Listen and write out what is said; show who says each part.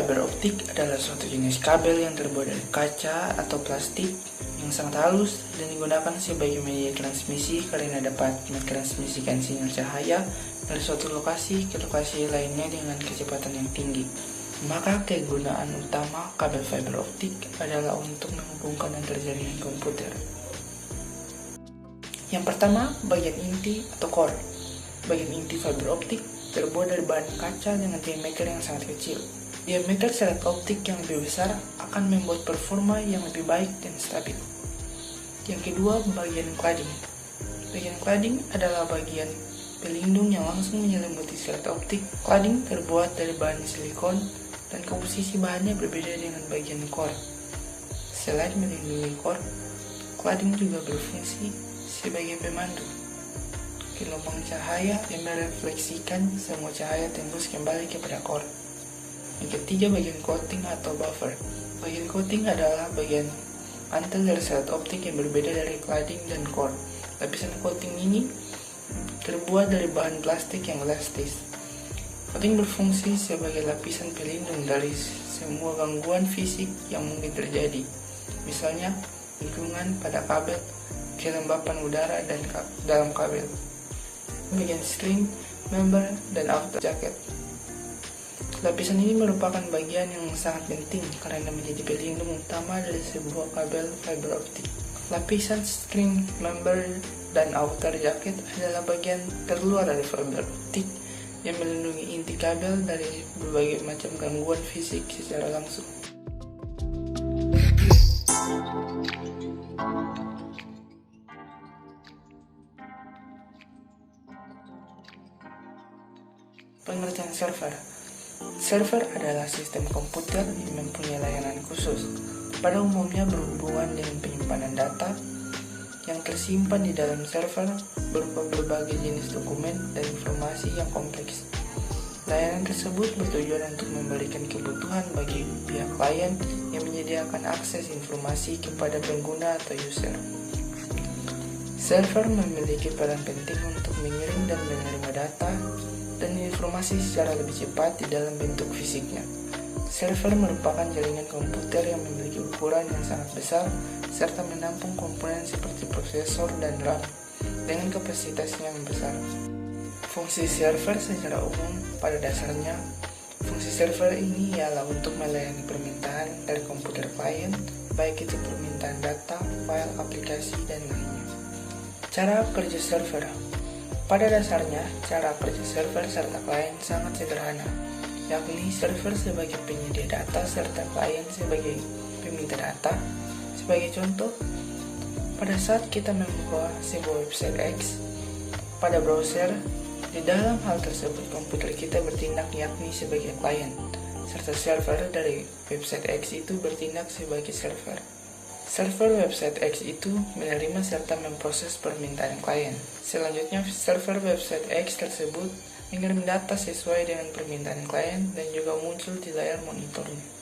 Speaker 1: fiber optik adalah suatu jenis kabel yang terbuat dari kaca atau plastik yang sangat halus dan digunakan sebagai media transmisi karena dapat mentransmisikan sinyal cahaya dari suatu lokasi ke lokasi lainnya dengan kecepatan yang tinggi. Maka kegunaan utama kabel fiber optik adalah untuk menghubungkan antar jaringan komputer. Yang pertama, bagian inti atau core. Bagian inti fiber optik terbuat dari bahan kaca dengan diameter yang sangat kecil. Diameter serat optik yang lebih besar akan membuat performa yang lebih baik dan stabil. Yang kedua, bagian cladding. Bagian cladding adalah bagian pelindung yang langsung menyelimuti serat optik. Cladding terbuat dari bahan silikon dan komposisi bahannya berbeda dengan bagian core. Selain melindungi core, cladding juga berfungsi sebagai pemandu. Gelombang cahaya yang merefleksikan semua cahaya tembus kembali kepada core. Yang ketiga, bagian coating atau buffer. Bagian coating adalah bagian mantel dari serat optik yang berbeda dari cladding dan core. Lapisan coating ini terbuat dari bahan plastik yang elastis. Coating berfungsi sebagai lapisan pelindung dari semua gangguan fisik yang mungkin terjadi, misalnya lingkungan pada kabel, kelembapan udara dan dalam kabel. Bagian string, member, dan outer jacket. Lapisan ini merupakan bagian yang sangat penting karena menjadi pelindung utama dari sebuah kabel fiber optik. Lapisan string, member, dan outer jacket adalah bagian terluar dari fiber optik yang melindungi inti kabel dari berbagai macam gangguan fisik secara langsung. Pengertian server. Server adalah sistem komputer yang mempunyai layanan khusus. Pada umumnya berhubungan dengan penyimpanan data yang tersimpan di dalam server berupa berbagai jenis dokumen dan informasi yang kompleks. Layanan tersebut bertujuan untuk memberikan kebutuhan bagi pihak klien yang menyediakan akses informasi kepada pengguna atau user. Server memiliki peran penting untuk mengirim dan menerima data dan informasi secara lebih cepat di dalam bentuk fisiknya. Server merupakan jaringan komputer yang memiliki ukuran yang sangat besar serta menampung komponen seperti prosesor dan RAM dengan kapasitas yang besar. Fungsi server secara umum pada dasarnya, fungsi server ini ialah untuk melayani permintaan dari komputer klien, baik itu permintaan data, file, aplikasi, dan lainnya. Cara kerja server. Pada dasarnya, cara kerja server serta klien sangat sederhana, yakni server sebagai penyedia data serta klien sebagai peminta data. Sebagai contoh, pada saat kita membuka sebuah website X pada browser, di dalam hal tersebut komputer kita bertindak yakni sebagai klien, serta server dari website X itu bertindak sebagai server. Server website X itu menerima serta memproses permintaan klien. Selanjutnya, server website X tersebut mengirim data sesuai dengan permintaan klien dan juga muncul di layar monitornya.